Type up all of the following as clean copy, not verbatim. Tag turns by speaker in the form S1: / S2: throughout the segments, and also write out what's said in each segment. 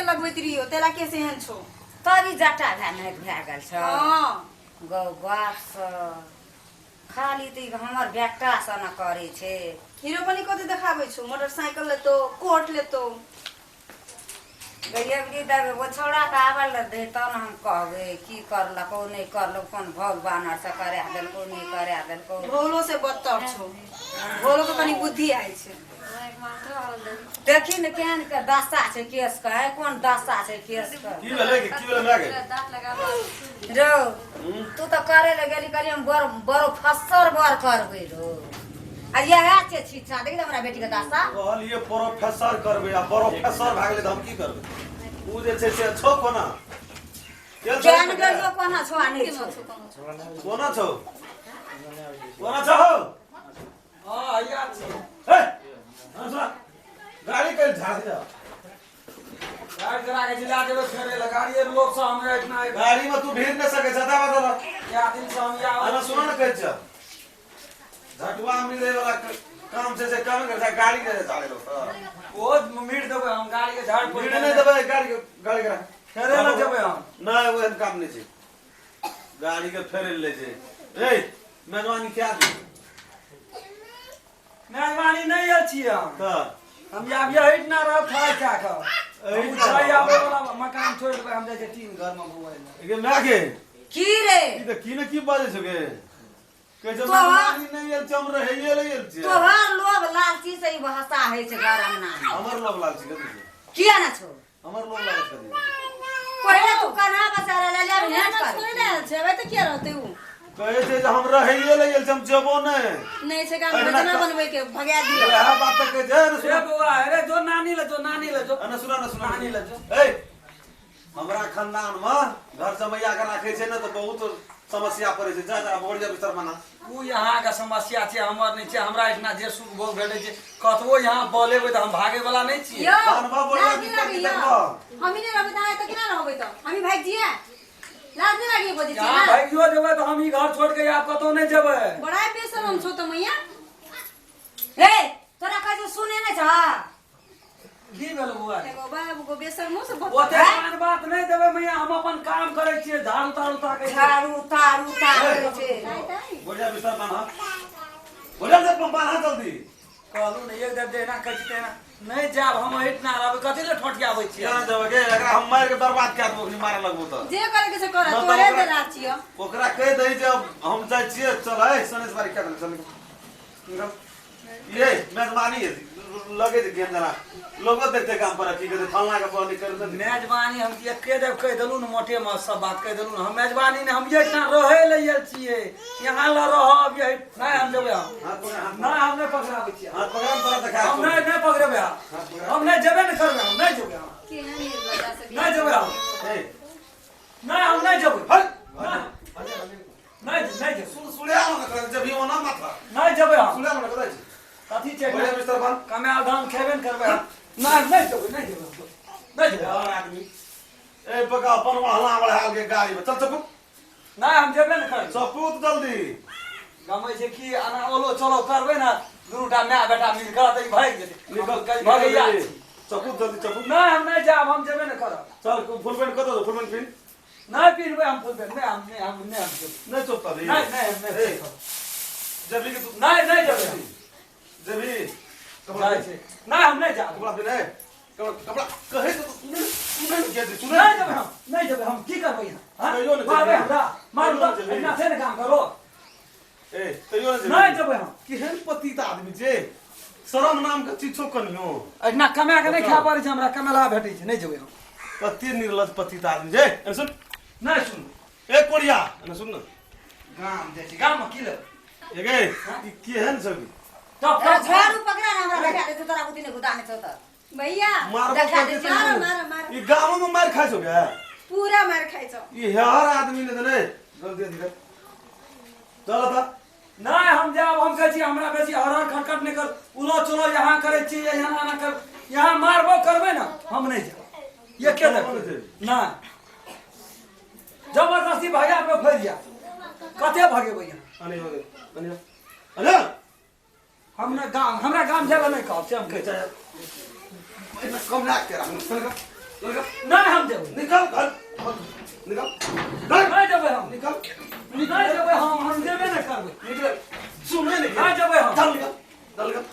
S1: लगबैत रहियो तेला के सेहन छो
S2: तभी जटा भए गेल छ
S1: हां
S2: गौ बाप खाली त हमर बेटा सन करे छे
S1: हीरो पनि कते देखाबै छो मोटरसाइकिल ले तो कोट ले तो
S2: गैयबरी देवे वो छोड़ा के आवल दे तब हम कहबे की करलको नहीं करलो कोन भगवान से करे देलको नहीं करे देलको
S1: भोलो से बत्तर छो भोलो के कनी बुद्धि आइ छे
S2: देखी न केहन के दशा छे केस का है कोन दशा छे केस का
S3: की भेले लागे
S2: दांत लगा रो तू तो करे ले गेली करी हम बड़ो फसर बर करबे रो आ ये है छे छिछा देख हमरा बेटी के दशा
S3: कहल ये प्रोफेसर करबे आ प्रोफेसर भागले त हम की करबे उ जे छे से छो कोना
S2: ज्ञान के जो कोना छो आ नहीं छो
S3: कोना छो कोना छो
S4: हां आइया छी
S3: हे सुना गाड़ी के झाड़ जा
S4: गाड़ी करा के जिला देबे फेरे ल गाड़ी लोग से हमरा इतना
S3: गाड़ी में तू भीड़ न सके सदा बदल
S4: क्या दिन से हम या
S3: अरे सुनो न कह जा झटवा मिले वाला काम से काम कर जा गाड़ी के झाड़े लो
S4: वो मीट देबे हम गाड़ी के झाड़
S3: भीड़ नहीं देबे गाड़ी करा
S4: फेरे ल जेबे हम
S3: ना वो काम नहीं छे गाड़ी के फेरे ले जे ए मेहरबानी क्या दी
S4: मेहरबानी नहीं अछि हम या हट ना रह था क्या का
S3: एही
S4: उठाई आवे वाला मकान छोड़ के हम जाय छै टीम घर में घुमाई
S3: के नागे
S2: की रे
S3: ई त की न की बाजे छगे कैसे
S2: तो
S3: मेहरबानी नहीं एल चम रहे ये ले एल छे
S2: तोहर लोग लालची से ही भाषा है छे घर अंगना में
S3: हमर लोग लाल छे कथि
S2: किया ना छो
S3: हमर लोग लाल छे
S2: पहले तू कन्हा बसारा ले ले भेंट कर
S1: छोड़ दे छे अबे त के रहते उ
S3: कहे छे जे हम रहे ये ले एल चम जेबो ने
S1: नहीं छे का योजना बनबै के भगा दियो
S3: यह बात के जे
S4: से बुआ अरे जो नानी ले जो
S3: न सुना
S4: नानी ले जो
S3: ए हमरा खानदान में घर समैया के राखे छे न तो बहुत समस्या पड़े छे जा बोल जा बिस्तर बना
S4: उ यहाँ का समस्या छे हमर नहीं छे हमरा इतना जे सुख भोग भेटे छे कतबो यहाँ बोलेबे त हम भागे वाला नहीं छी
S1: यो
S3: कानवा बोल
S1: लाज
S3: बिस्तर
S1: नहीं
S3: की
S1: लगे
S3: तरफ
S1: हम ही नहीं रहबे त त केना रहबे त हम ही भाग जिए लाज नहीं लगे बोझे छी
S4: यहाँ
S1: ना
S4: भागियो जेबे तो हम ही घर छोड़ के आप कतो नहीं जेबे
S1: बड़ा बेशरम छो त मैया
S2: ए तोरा कहे सुने न छ
S4: की भेल बुआ
S1: एगो बाबू को बेशरमो से बता
S4: ओते कान बात नहीं देबे मैया हम अपन काम करे छिए झाड़ू ताड़ू ताके
S2: झाड़ू तारू तारू छे
S3: बोल जा बिस्तर बना बोल जा बना जल्दी
S4: कहलू नहीं एक दे देना कहते ना नहीं जाब हम इतना रहबे कथि ले ठोठियाबै छिए
S3: क्या जब के एकरा हम मार के बर्बाद कर दो नहीं मारे लगबो त
S1: जे करे के से कर
S3: न तो
S1: तोरे
S3: ओकरा-
S1: दे राचियो
S3: ओकरा कह दे जे हम जाय छिए चल है सनेश बारी कर चल ये मेहरबानी है लगे जे गेम जना लोग देखते काम पर की कहते फलना के बनी कर दे
S4: मेजबानी हम के देव कह देलू न मोटे में सब बात कह देलू हम मेजबानी ने हम ये इतना रहे ले आइल छिए यहाँ ल रहब ये नहीं हम जेबे हम
S3: हाथ पकड़ हाथ
S4: ना हम नहीं पकड़ाबै छिए
S3: हाथ पकड़ तोरा देखा
S4: हम नहीं पकड़बे हम नहीं जेबे नहीं करबे हम नहीं जेबे हम
S1: केहन निर्लज्जा से
S4: नहीं जेबे हम
S3: ए
S4: नहीं हम नहीं जेबे
S3: हट
S4: नहीं जेबे
S3: सुड़िया न जब ही ओना माथा
S4: नहीं जेबे हम
S3: सुड़िया न करे
S4: कथि छै
S3: बोल जा बिस्तर बन
S4: कमाल धान खेबे न करबे नहीं जेबे नहीं जेबे
S3: और आदमी ए बका अपन वहला वाला के गाड़ी में चल चल
S4: नहीं हम जेबे न करबे
S3: सपूत जल्दी
S4: गमे छै कि आना ओलो चलो करबे ना दुटा माय बेटा मिल कर त भाग जेते
S3: निकल
S4: भगैया
S3: सपूत जल्दी सपूत
S4: नहीं हम नहीं जाब हम जेबे न करब
S3: चल फुल पैंट कर दो फुल पैंट पिन
S4: नहीं पीनबे हम फुल पैंट नहीं हम नहीं
S3: नहीं चुपता नहीं
S4: नहीं
S3: जब भी तू
S4: नहीं जेबे
S3: जब भी
S4: कपड़ा छै नहीं हम नहीं जाब
S3: कपड़ा पहने कपड़ा कहे तो तूने क्या दे तूने
S4: नहीं जेबे हम की करबै हां
S3: कहियो न
S4: मारबे
S3: जेबे।
S4: हमरा मारू
S3: कहियो न जेबे।
S4: इतना से न काम करो
S3: ए तैयो
S4: नहीं जेबे हम
S3: केहन पतित आदमी जे शरम नाम के चीजो कनियो
S4: इतना कमा के नहीं खा पारे छै हमरा कमेला भेटै छै नहीं जेबे हम
S3: कते निर्लज पतित आदमी जे अरे सुन
S4: नहीं सुन
S3: एक कोड़िया अरे सुन न
S4: गाम जाइ छै गाम में की ले
S3: एगे ई केहन छबी
S4: तब
S2: झाड़ू पकड़ा ना हमरा देखा दे तो तोरा बुद्धि ने गुदाने छो त
S1: भैया
S3: मारबो
S2: देखा
S3: करते
S2: दे
S1: मारो
S3: तू।
S1: मारो मारो
S3: ई गांव में मार खाइ छो बे
S1: पूरा मार खाइ छ
S3: ई हर आदमी ने ने जल्दी धीरे चल त
S4: नहीं हम जाब हम कहै छी हमरा बेसी हरहर खटखट नहीं कर उलो चलो यहाँ करे छी यहाँ ना कर यहाँ मारबो करबे ना हम नहीं जाब ये के दे ना जबरदस्ती भगा पे फैल जा कते भगेबै यहाँ
S3: अने हो अने अने
S4: हमरा गाम जाबे नहीं कहब से हम कहै छी
S3: इतना कम लाग के रहा
S4: नहीं हम देबे
S3: निकल घर निकल
S4: नहीं देबे हम
S3: निकल
S4: नहीं देबे हम देबे नहीं करबे
S3: निकल सुन नहीं
S4: नहीं देबे हम
S3: चल निकल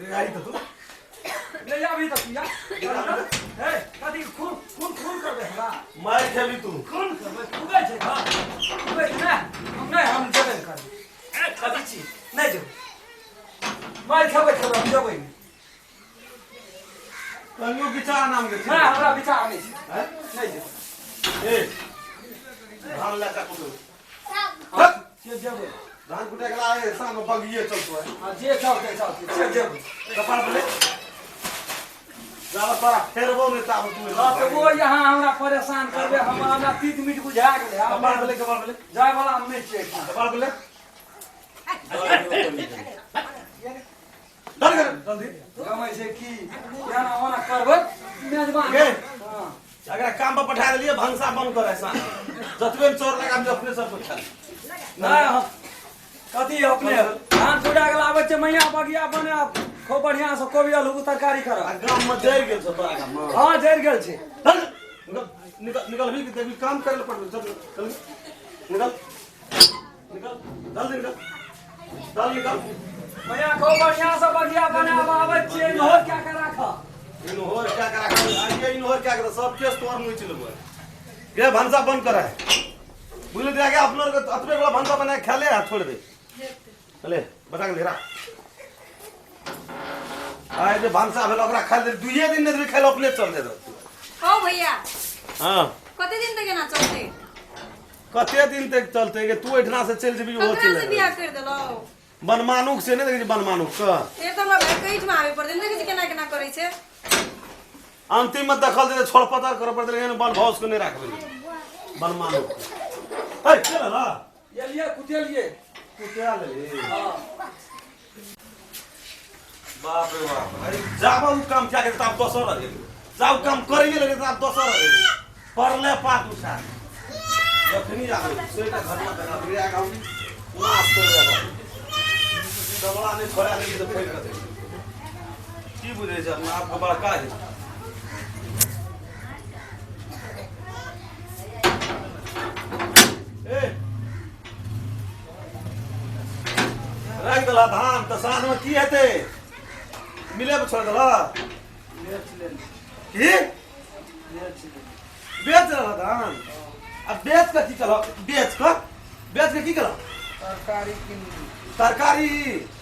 S3: ये आई तो तू
S4: ले जा अभी तक या ए कदी खून करबे हमरा
S3: मार खेली तू
S4: खून करबे तू गए छे हां तू गए ना हम देबे नहीं करबे ए कदी छी नहीं देबे मार खेबे हम देबे
S3: कहियो विचार नाम के
S4: नहीं हमरा विचार नहीं छै
S3: हैं
S4: नहीं देबे
S3: ए धान लगा कुटो
S4: जे देबे
S3: धान कुटे गला है सामने बगिए चलतो है
S4: हां जे चलते जे देबे
S3: कपाल बोले ज्यादा पर फेरबो नहीं ताब तू
S4: हां तो वो यहां हमरा परेशान करबे हमरा 3 मिनट बुझा गेले
S3: कपाल बोले
S4: जाय वाला हम नहीं छिए
S3: कपाल बोले डर कर जल्दी
S4: गमै से की याना ओना करबै मेजबान
S3: गे।
S4: हां
S3: अगर काम पर पठा दिए भंसा बंद करे सा जतबे चोर लगा हम अपने सब को छल
S4: नहीं हम कथी अपने धान छुड़ा के लाबै छै मैया बगिया बने खूब बढ़िया से कोबी आलू तरकारी कर
S3: गांव में जर गेल सब बड़ा गांव में
S4: हां जर गेल छै
S3: निकल भी कि काम करे ले पड़ चल निकल निकल जल्दी निकल चल निकल
S4: मैया खूब बढ़िया से बगिया बने आबै छै हो क्या कर राखा
S3: इन होर क्या करा आइए इन होर क्या कर सब केस तोर नहीं चलो ये भंसा बंद करा है बोले दिया गया अपने को अतबे बड़ा भंसा बना के खेले हाथ छोड़ दे चले बता के लेरा आए जे भंसा भेल ओकरा खा दे दुइये दिन नहीं खेल अपने चल दे
S1: ओ भैया
S3: हां
S1: कते दिन तक ना चलते
S3: कते दिन तक चलते कि तू एठना से चल जेबी वो
S1: ककरा से
S3: चल
S1: बियाह कर देलो
S3: बनमानुक से नहीं देखी बनमानुक का
S1: ये तो हमरा भाई कहिठ में आवे पड़ते नहीं केना केना करे छै
S3: अंतिम में दखल दे छोड़ पता कर पड़ते लेकिन बन भौस को नहीं रखबे बनमानुक ए चल ना
S4: ये लिए कुटेलिए
S3: तू क्या ले
S4: हां
S3: बाप रे बाप अरे जाबा उ काम क्या करता आप दोसर रहे जाओ काम करिए लगे तो आप दोसर रहे परले पात उठा जखनी आवे सेटा घर में बना दिया गांव नाश कर जाएगा दबला ने छोड़ा नहीं तो फेंक कर दे की बुझे छ ना आपको बड़ा का है ए रख दला धान तो साथ में की हेते मिले पे छोड़ दला की बेच रहा धान अब बेच का की कला बेच के की कला
S4: तरकारी किन
S3: तरकारी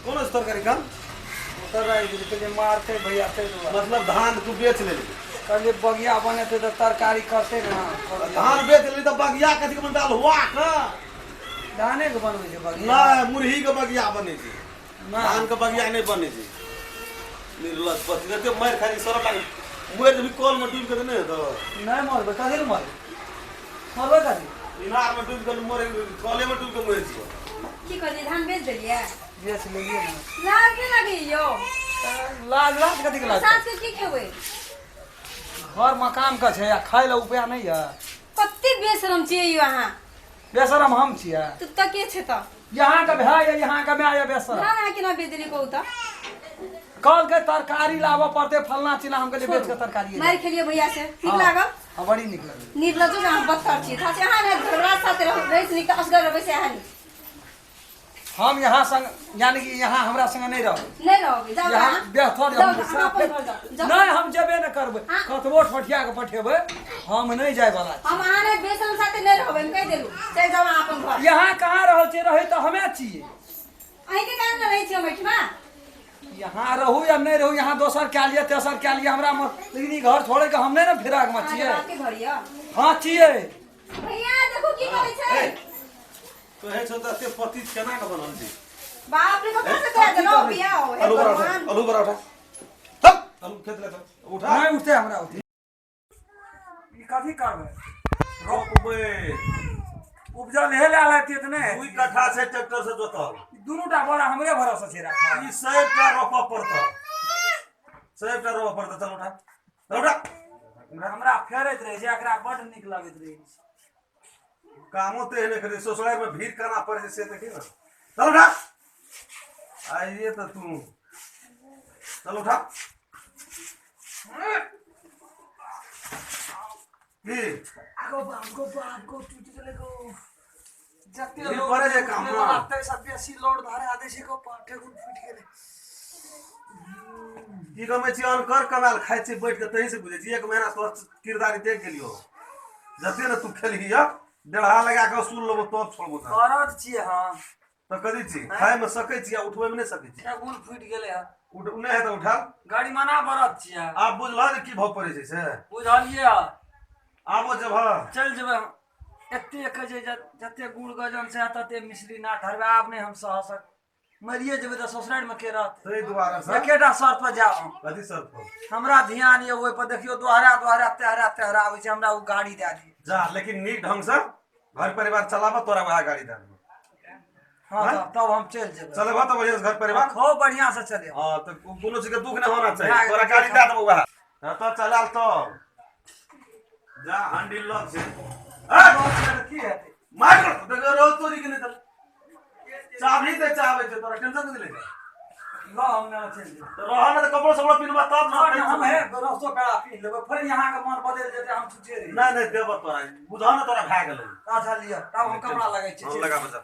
S3: कौन सी तरकारी का
S4: उतर के मारते भैया से
S3: मतलब धान तू बेच ले
S4: कहले बगिया बने थे तो तरकारी करते ना
S3: धान बेच ले तो बगिया कथी के डाल हुआ का
S4: धाने के बनबै छै बगिया
S3: ना मुरही के बगिया बने छै
S4: ना
S3: धान के बगिया नहीं बने छै निर्लज पति रहते मार खाली सरल लागे मोर भी कॉल में डूब के नहीं तो
S4: नहीं मरबै कथी ले मरबै कथी
S3: इनार में डूब के मोर कॉले में डूब के मोर छी
S1: की कहली धान बेच देलिए
S4: बेच लेलिए ना
S1: लाज नहीं लगे यो
S4: लाज कथी के लाज
S1: सास के की खेबै
S4: घर मकान का छै आ खाय ले उपाय नहीं है
S1: कते बेशरम छियै यो अहाँ
S4: बेशरम हम छियै
S1: तू त के छै त
S4: यहाँ का भाई है यहाँ का मैं बेशरम
S1: धान अहाँ केना बेच देली कहू त
S4: कल के तरकारी लाबऽ पड़ते फलना चिला हम कहलिए बेच के तरकारी
S1: मार खेलिए भैया से ठीक लागल
S4: हां बड़ी निक लागल
S1: निर्लज अहाँ बत्तर छी था से अहाँ ने घरवा साथे रहै छी त असगर रहबै से अहाँ
S4: हम यहाँ संग यानी कि यहाँ हमरा संग नहीं रहो
S1: नहीं रहोगे जाओ
S4: यहाँ
S1: अहाँ
S4: बेहतर
S1: जाओ,
S4: हम
S1: अहाँ अपन घर जाओ, जाओ।
S4: नहीं हम जेबे न करबै
S1: हाँ।
S4: कतबो ठठिया के पठेबै हम नहीं जाय वाला छी
S1: हम अहाँ ने बेसन साथे नहीं रहबै हम कह देलू चल जाओ अहाँ अपन घर
S4: यहाँ कहाँ रहल छै रहे तो हमे छियै
S1: अहीं के कारण रहै छी हम एठमा
S4: यहाँ रहू या नहीं रहू यहाँ दोसर क्या लिए तेसर क्या लिए हमरा लेकिन ई घर छोड़े के हम नहीं न फिराक में छियै
S1: आपके घर या
S4: हाँ छियै
S1: भैया देखो की करै छै
S3: तो हे छ त पति केना के बनल छी
S1: बाप रे ककरा से कह देलो बिया हो हे
S3: आलू बड़ा
S1: भगवान
S3: आलू बड़ा उठा तब आलू खेत ले उठा
S4: नहीं उठते हमरा उठे ई कथी करबै
S3: रोपबे
S4: उपजल हे ले आलती त नहीं
S3: दुई कट्ठा से ट्रैक्टर से जोतल
S4: दुनूटा बड़ा हमरे भरोसा छै राखा
S3: ई 100 टा रोपा पड़ता 100 टा रोपा पड़ता चल उठा उठा
S4: हमरा फेरैत रहे छै एकरा बड नीक लागैत रहे
S3: कामो ते ने करे ससुराल में भीड़ करना पड़े से देखी ना चल उठा आइए तो तू चल उठा की
S4: आगो टूट गेले गो जत्ते
S3: ये करे जे काम ना।
S4: लगते सब बेसी लोड धारे आधे से को पाठे गुण फूट गेले
S3: की कमे छी अनकर कमाल खाइ छी बैठ के तही से बुझे छी 1 महीना तोर किरदारी देख गेलियो जते न तू खेलही या डेढ़ा लगा के सुन लेबो तब छोड़बो त
S4: करत छिए हां
S3: तो कदी छी खाए में सकै छी या उठबै में नहीं सकै छी
S4: क्या गुण फूट गेले है
S3: उठ नहीं है तो उठा
S4: गाड़ी मना बरत छिए
S3: आप बुझल जे की भाव पड़े छै से
S4: बुझलिए
S3: आबो जब हां
S4: चल जेबे एते के जे जते गुड़ गजन से तते मिश्री ना धरबे आब नहीं हम सह सक मरिए जेबे त ससुराल में के रहत
S3: सही दोबारा से
S4: एकेटा शर्त पर जाओ
S3: कदी सर पर
S4: हमरा ध्यान ये ओइ पर देखियो दोहरा तेहरा आबै छै हमरा उ गाड़ी दे दी
S3: जा लेकिन नीक ढंग से घर परिवार चलाबा तोरा वह गाड़ी दे
S4: हां तब हम चल जेबे
S3: चलेबा तो बढ़िया से घर परिवार
S4: खूब बढ़िया से चले
S3: हां तो कोनो चीज के दुख नहीं होना चाहिए तोरा गाड़ी दे देबो वह तो चलाल तो जा हंडी लग से
S4: की है
S3: मार देखो रोज तोरी के नहीं चाबी दे चाबे छै तोरा टेंशन नहीं ले
S4: लो हम ना चल जेबे
S3: तो रहना तो कपड़ा सब पिनबा तब ना
S4: हम है रसो पेड़ा पी लेबे फिर यहां के मन बदल जेते हम छुटे रही
S3: नहीं देबो तोरा बुझा ना तोरा भाग गेलै
S4: अच्छा लिया तब हम कपड़ा लगे छै
S3: लगा बजा